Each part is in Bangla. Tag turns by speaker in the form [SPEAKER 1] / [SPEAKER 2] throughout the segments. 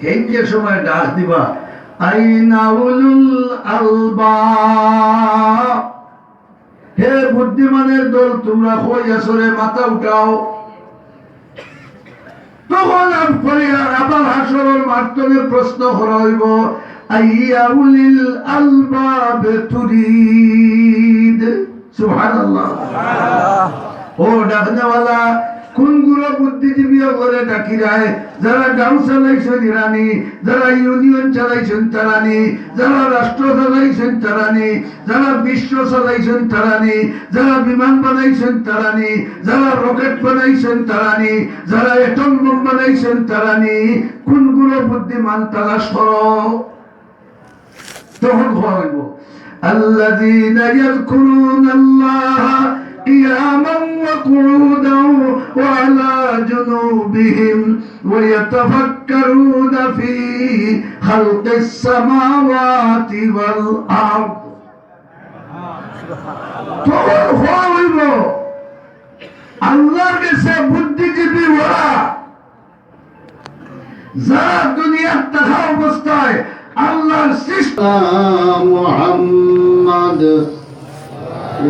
[SPEAKER 1] হেঞ্জে সময় ডাক দিবা, আইনা উলুল আলবাব, হে বুদ্ধিমানের দল তোমরা কই আছো রে, মাথা উঠাও। তখন আবার হাসরের মাধ্যমে প্রশ্ন করা হইব, আইয়া উলিল আলবাব তুরিদ। সুবহানাল্লাহ। ও ডাকনেওয়ালা, কোনগুলো বুদ্ধিজীবী করে ডাকি রায়? যারা গাঁও চালাইছেন ইরানি, যারা ইউনিয়ন চালাইছেন তারানি, যারা রাষ্ট্র চালাইছেন তারানি, যারা বিশ্ব চালাইছেন তারানি, যারা বিমান বানাইছেন তারানি, যারা রকেট বানাইছেন তারানি, যারা এটম বোম বানাইছেন তারানি। কোনগুলো বুদ্ধিমান তালাশ করো। তখন হইব আল্লাযীনা ইয়াযকুরুনাল্লাহা قياما وقعودا وعلى جنوبهم ويتفكرون في خلق السماوات والأرض. আল্লাহর কাছে বুদ্ধিজীবী ওরা যারা দুনিয়ার থাকা অবস্থায় আল্লাহর সৃষ্টি মুহাম্মদ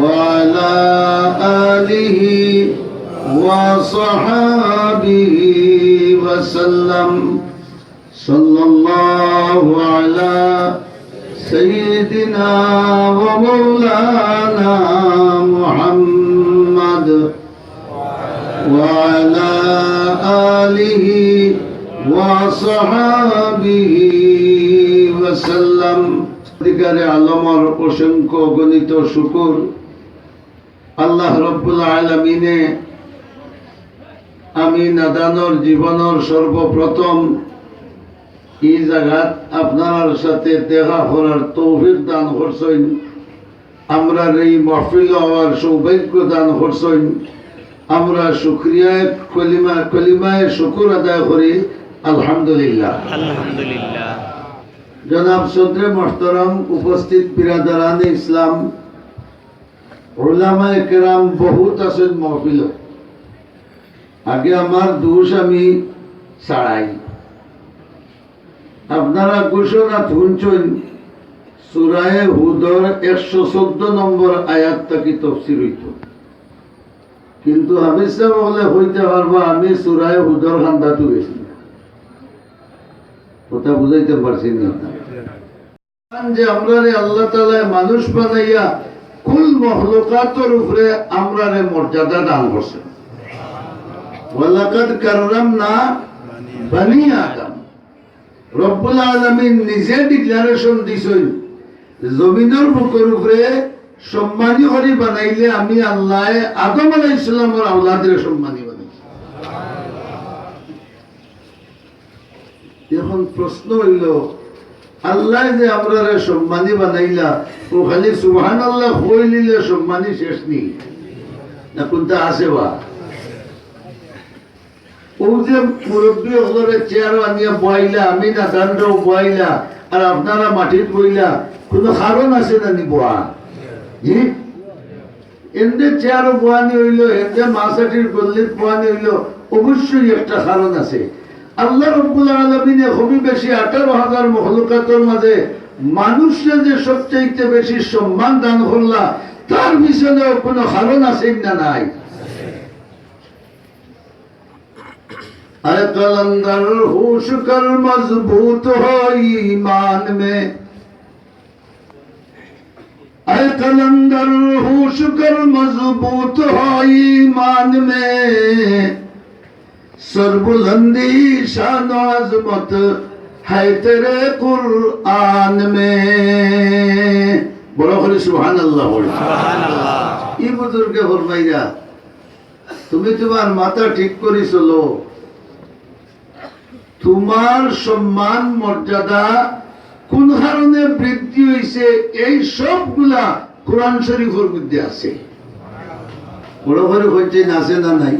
[SPEAKER 1] وعلى آله وصحابه وسلم صلى الله على سيدنا ومولانا محمد وعلى آله وصحابه وسلم. অধিকারে আলমর অসংখ্য গণিত শুকর আল্লাহ রব্বুল আলামিনে আমি নাদানোর জীবনের সর্বপ্রথম এই জায়গাত আপনার সাথে দেখা করার তৌফিক দান করছেন। আমরা এই মাহফিল হওয়ার সৌভাগ্য দান করছেন। আমরা শুকরিয়ায় কলিমায় শুকর আদায় করি আলহামদুলিল্লাহ।
[SPEAKER 2] আলহামদুলিল্লাহ।
[SPEAKER 1] জনাব সদরে মোহতারাম, উপস্থিত বিরাদারানে ইসলাম, উলামায়ে কেরাম বহুত আছেন মাহফিল। আগে আমার দোষ আমি ছাড়াই, আপনারা ঘোষণা শুনছেন সূরায়ে হুদর 114 নম্বর আয়াত থেকে তাফসীর হইত, কিন্তু আমি সব বলে হইতে পারবো আমি সূরায়ে হুদর খান্দাতে গেছি, কথা বুঝাইতে পারছি না। যে আমরা আল্লাহ তাআলা মানুষ বানাইয়া কুল মখলুকাতের উপরে আমরা মর্যাদা দান করছেন। ওয়ালাকাদ কাররামনা বনি আদম। রব্বুল আলামিন নিজে ডিক্লারেশন দিছেন জমিনের বুকের উপরে সম্মানী করে বানাইলে আমি আল্লাহ আদম আলাইহিস সালামের আওলাদের সম্মানী বানাইছি। এখন প্রশ্ন হইল, আল্লাহ যে আমরা সম্মানী বানাইলা, ও খালি সুবহানাল্লাহ কইলে সম্মানী শেষ নেই না, কোনটা আছে বা ও যে মুরব্বী হলরে চেয়ার আনিয়া বইলা, আমি না দান্ডও বইলা, আর আপনারা মাটির বইলা, কোনো কারণ আছে না নি বোয়া? জি, এমনি চেয়ারও বোয়ানি হইল, এমনি মাসাটির গল্লির বোয়ানি হইল, অবশ্যই একটা কারণ আছে। আল্লাহ রাব্বুল আলামিন খুবই বেশি 18,000 মখলুকাতের মাঝে মানুষরা যে সবচেয়ে বেশি সম্মান দান করলা, তার পিছনে কোনো কারণ আছে না নাই? कलंदर होश कर मजबूत हो ईमान में, कलंदर होश कर मजबूत हो ईमान में, सरबुलंदी शान अजमत है तेरे कुरान में। बोलो खरी सुभान अल्लाह।
[SPEAKER 2] সুবহান আল্লাহ।
[SPEAKER 1] এই বুজুর্গে ফরমাইরা তুমি তোমার মাথা ঠিক করে চলো, তোমার সম্মান মর্যাদা কোন কারণে বৃদ্ধি হয়েছে এই সবগুলা কোরআন শরীফের মধ্যে আছে। বড় করে হচ্ছে আছে না নাই?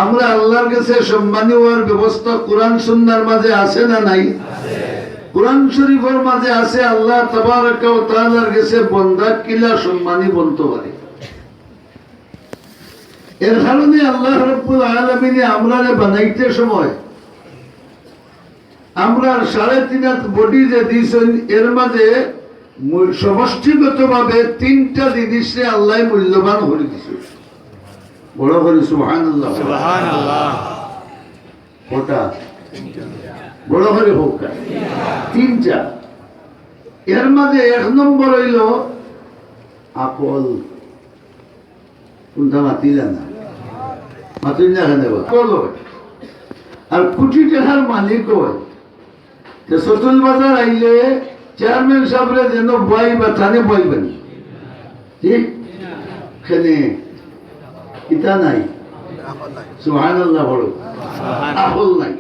[SPEAKER 1] আমরা আল্লাহর কাছে সম্মানী হওয়ার ব্যবস্থা কোরআন সুন্নাহর মাঝে আছে না নাই? কোরআন শরীফের মাঝে আছে। আল্লাহ তাবারাকা ওয়া তাআলার কাছে বান্দা কিলা সম্মানী বলতে পারে। এর কারণে আল্লাহ রাব্বুল আলামিন আমরারে বানাইতে সময় আমরা 3.5 বডি যে দিয়েছেন এর মাঝে সমষ্টিগতভাবে 3টা জিনিসে আল্লাহ মূল্যবান করে দিছে। বড় করে সুবহানাল্লাহ।
[SPEAKER 2] সুবহানাল্লাহ।
[SPEAKER 1] ওটা বড় করে হোক 3টা। এর মাঝে 1 নম্বর হইল আকল। কোনটা মাতিলা না, মাতিল না কেন আকল। আর কোটি টাকার মালিক হয় সতুল বাজার আইলে চেয়ারম্যান সাহেবরা যেন বই বা থানে বইবেন, ঠিক খেনে ইটা নাই। সুবহানাল্লাহ বড় আকল নাই।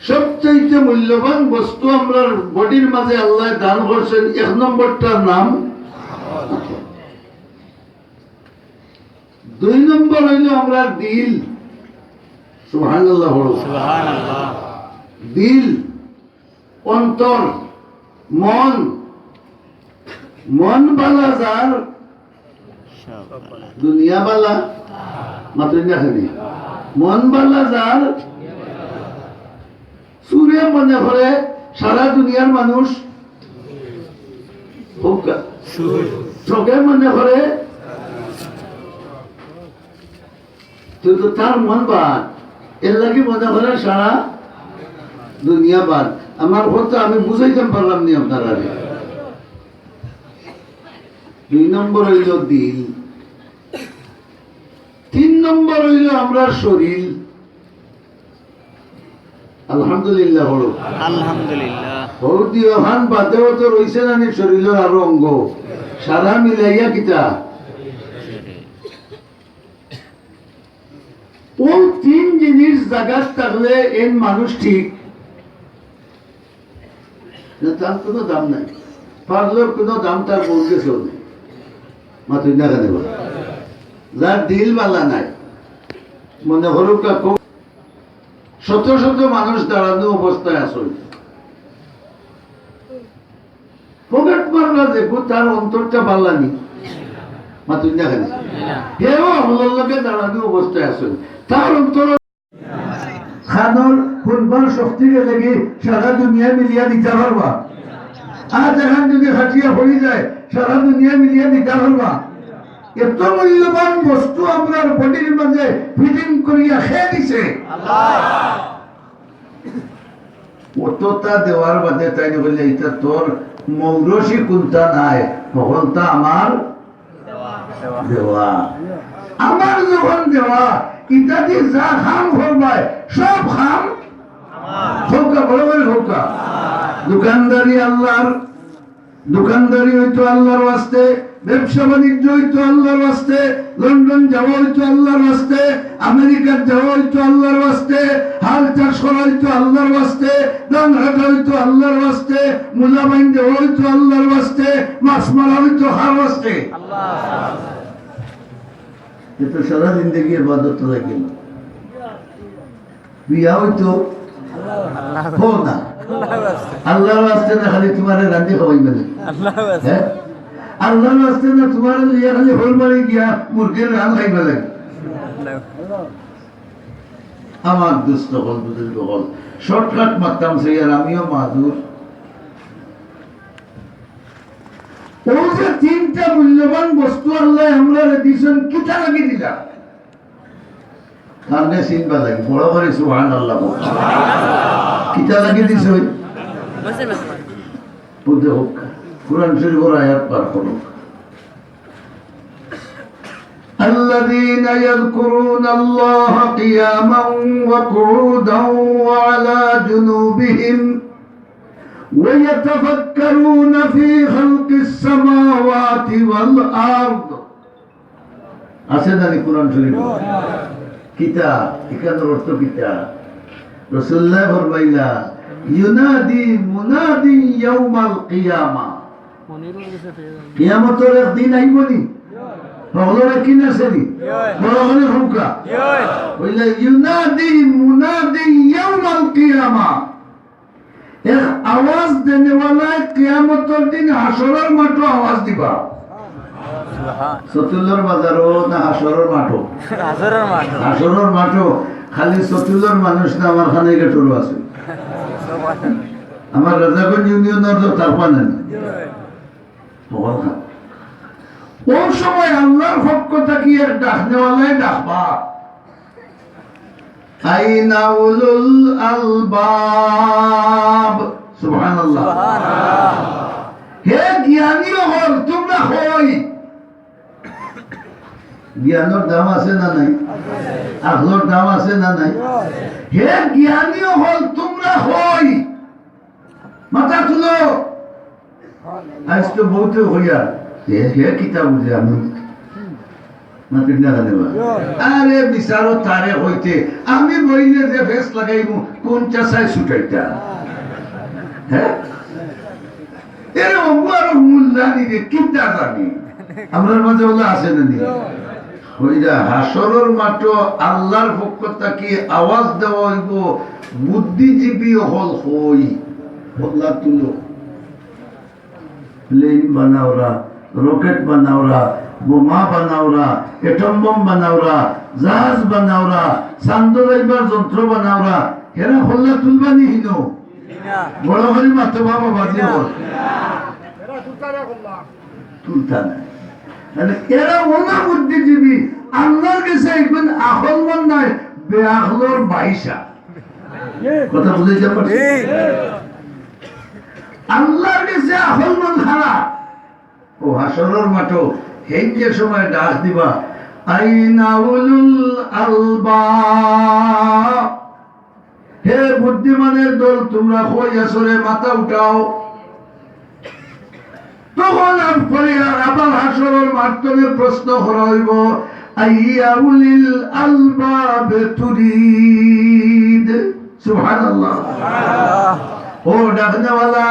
[SPEAKER 1] সবচেয়ে মূল্যবান বস্তু আমরা বডির মাঝে আল্লাহ দান করছেন 1 নম্বরটার নাম। 2 নম্বর হইল আমরা দিল। সুবহানাল্লাহ বড়
[SPEAKER 2] সুবহানাল্লাহ।
[SPEAKER 1] দিল, অন্তর, মন। মন বালা যার দুনিয়া বালা, মাত্র দেখেনি। মন বালা যার সুরে মনে করে সারা দুনিয়ার মানুষ চোখে মনে করে তো তার মন বাদ, এর লাগে মনে করে সারা দুনিয়া বাদ। আমার কথা আমি বুঝাইতে পারলাম নি আপনারা। 2 নম্বর হইল দিল। 3 নম্বর হইল আমরা শরীর। আলহামদুলিল্লাহ বড়
[SPEAKER 2] আলহামদুলিল্লাহ।
[SPEAKER 1] হৌদি ওখান বাদেও তো রয়েছে না শরীরের আরো অঙ্গ সারা মিলাইয়া কিতা। ও 3 জিনিস জায়গা থাকলে এর মানুষ ঠিক, তার কোনো দাম নাই। পাগলের কোনো দাম তার বলতে কেউ নেই। মাতুই না কেন যার দিল বালা নাই, মনে করুক শত শত মানুষ দাঁড়ানো অবস্থায় আসল পকেট মারলা দেখো তার অন্তরটা বালানি। মাতুই না কেন কেউ আমলের লোকে দাঁড়ানো অবস্থায় আসল তার অন্তর খানোর ফুলবার শক্তিকে লেগে সারা দুনিয়া মিলিয়া দিতে পারবা। আজ এখন যদি হাটিয়া হয়ে যায় সারা দুনিয়া মিলিয়া দিতে পারবা। এত মূল্যবান বস্তু আমরা বডির মাঝে ফিটিং করিয়া খেয়ে দিছে। অতটা দেওয়ার বাদে তাই বললে এটা তোর মৌরসী কোনটা নাই, তখনটা আমার দেওয়া। আমার যখন দেওয়া এটা দিয়ে যা খাম করবাই সব খাম হোকা, বড় বড় হোকা। দোকানদারি আল্লাহর, দোকানদারি হইতো আল্লাহর ওয়াস্তে, ব্যবসা বাণিজ্য হইতো আল্লাহর ওয়াস্তে, লন্ডন যাওয়া হইতো আল্লাহর ওয়াস্তে, আমেরিকার যাওয়া হইতো আল্লাহর ওয়াস্তে, হাল চাষ করা হইতো আল্লাহর ওয়াস্তে, ধান কাটা হইতো আল্লাহর ওয়াস্তে, মুলা বাইন দেওয়া হইতো আল্লাহর ওয়াস্তে, মাছ মারা হইতো হার ওয়াস্তে। এটা সারা জিন্দগি ইবাদত লাগিল। বিয়া হইতো না আল্লাহর ওয়াস্তে না, খালি তোমার রান্ধি খাওয়াইবে না। আল্লাহর ওয়াস্তে না তোমার লিয়া খালি হোল মারি গিয়া মুরগির রান খাইবে লাগে। আমার দুষ্ট হল বুজুর্গ হল শর্টকাট মারতাম সেই আর আমিও মাদুর। ও যে 3টা মূল্যবান বস্তু আল্লাহ আমরা দিয়েছেন কিতা লাগি দিলা সামনে চিনবা লাগে। বড় করে সুবহানাল্লাহ কিতা লাগি দিছে বুঝতে হোক। কুরআন শরীফের আয়াত পাঠ করো। الذين يذكرون الله قياما وقعودا وعلى جنوبهم ويتفكرون في خلق السماوات والأرض। আছে জানি কুরআন শরীফ কিতাব, এখানের অর্থ কিতাব। রাসূলুল্লাহ ফরমাইলা ইউনাদি মুনাদি ইয়াউমাল কিয়ামা, কিয়ামতের একদিন আইবনি। পাগলেরা কি না সেদি বড় হলে হুকা বললে ইউনাদি মুনাদি ইয়াউমাল কিয়ামা, এক আওয়াজ দেনেওয়ালা কিয়ামতের দিন হাসরের মাঠে আওয়াজ দিবা। সতুল্লার বাজারও না হাসরের মাঠও? হাসরের মাঠও। খালি সতুল্লার মানুষ না আমার খানে গেটরও আছে। আমার রাজাগঞ্জ ইউনিয়নের তো তার পানে না ও সময় আল্লাহর পক্ষ থেকে এক ডাকনেওয়ালাই ডাকবা আইনা উলুল আলবাব সুবহানাল্লাহ হে জ্ঞানী হল তোমরা হই জ্ঞানের দাম আছে না নাই আকলের দাম আছে না নাই হে জ্ঞানী হল তোমরা হই মাথা তুলো আজ তো বহুতে হইয়া হে কিতাব বুঝে আমি আরে বিচারো তারে হইতে আমি বইলে যে ফেস লাগাইব কোন চাষায় ছুটাইতা হ্যাঁ এর অঙ্গুয়ার মূল্যানি রে কিতা জানি আমরার মাঝে বলে আছে না নি হইরা হাসরের মাঠ আল্লাহর পক্ষ থেকে আওয়াজ দেওয়া হইব বুদ্ধিজীবী হল হই বদলা তুলো প্লেন বানাওরা রকেট বানাওরা বোমা বানাওরা এটম বম বানাওরা জাহাজ বানাওরা চান্দরাইবার যন্ত্র বানাওরা এরা হল্লা তুলবানি হিনো বড় হরি মাত্র বাবা বাজি হল তুলতা নাই এরা ওনা বুদ্ধিজীবী আল্লাহর কাছে এখন আহল মন নাই বেআহলর বাইশা কথা বুঝাইতে পারছি আল্লাহর কাছে আহল মন খারাপ ও হাসরের মাঠে হেন যে সময় ডাক দিবা আইনা উলুল আলবাব হে বুদ্ধিমানের দল তোমরা কই আসরে মাথা উঠাও তখন আবার হাসরের মাঠে প্রশ্ন করা হইব আইয়া উলিল আলবাব তুরিদ সুবহানাল্লাহ ও ডাকনেওয়ালা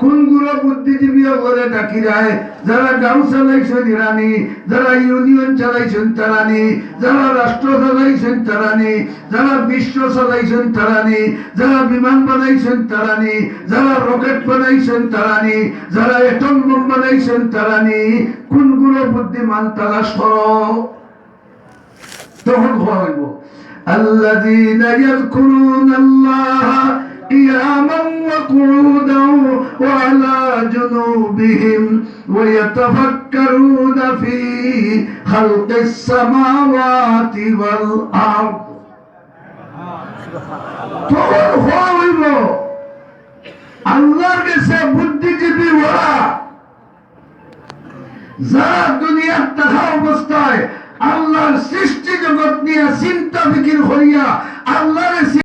[SPEAKER 1] কোন গুলো বুদ্ধিজীবী করে ডাকি যায় যারা গাঁও চালাইছেন ইরানি যারা ইউনিয়ন চালাইছেন তারানি যারা রাষ্ট্র চালাইছেন তারানি যারা বিশ্ব চালাইছেন তারানি যারা বিমান বানাইছেন তারানি যারা রকেট বানাইছেন তারানি যারা এটম বোম বানাইছেন তারানি কোন গুলো বুদ্ধিমান তালাশ করো তখন হইব আল্লাযীনা ইয়াযকুরুনাল্লাহা قياما وقعودا وعلى جنوبهم ويتفكرون في خلق السماوات والأرض আল্লাহর কাছে বুদ্ধিজীবী ওরা যারা দুনিয়ার থাকা অবস্থায় আল্লাহর সৃষ্টি জগৎ নিয়ে চিন্তা ফিকির হইয়া আল্লাহর